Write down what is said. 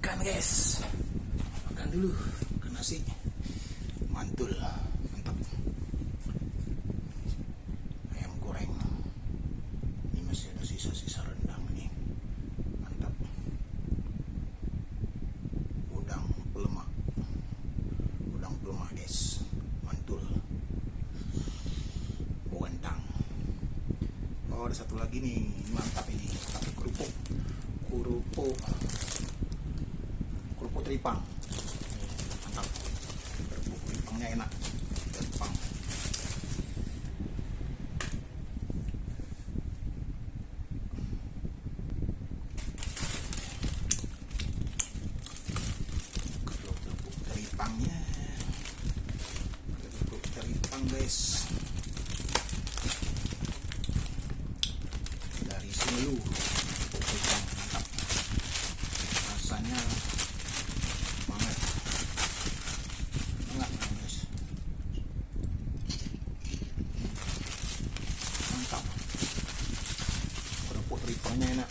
makan guys, makan dulu, makan nasi mantul, mantap. Ayam goreng ini masih ada sisa-sisa rendang nih, mantap. Udang pelemak guys, mantul. Bawang. Oh, ada satu lagi nih, mantap ini, tapi kerupuk teripang. Mantap, kerupuk teripangnya enak, teripang. Kerupuk teripangnya, kerupuk teripang guys, dari Simelu. Kerupuk teripang mantap, rasanya banget guys, mantap. Kerupuk teripangnya enak.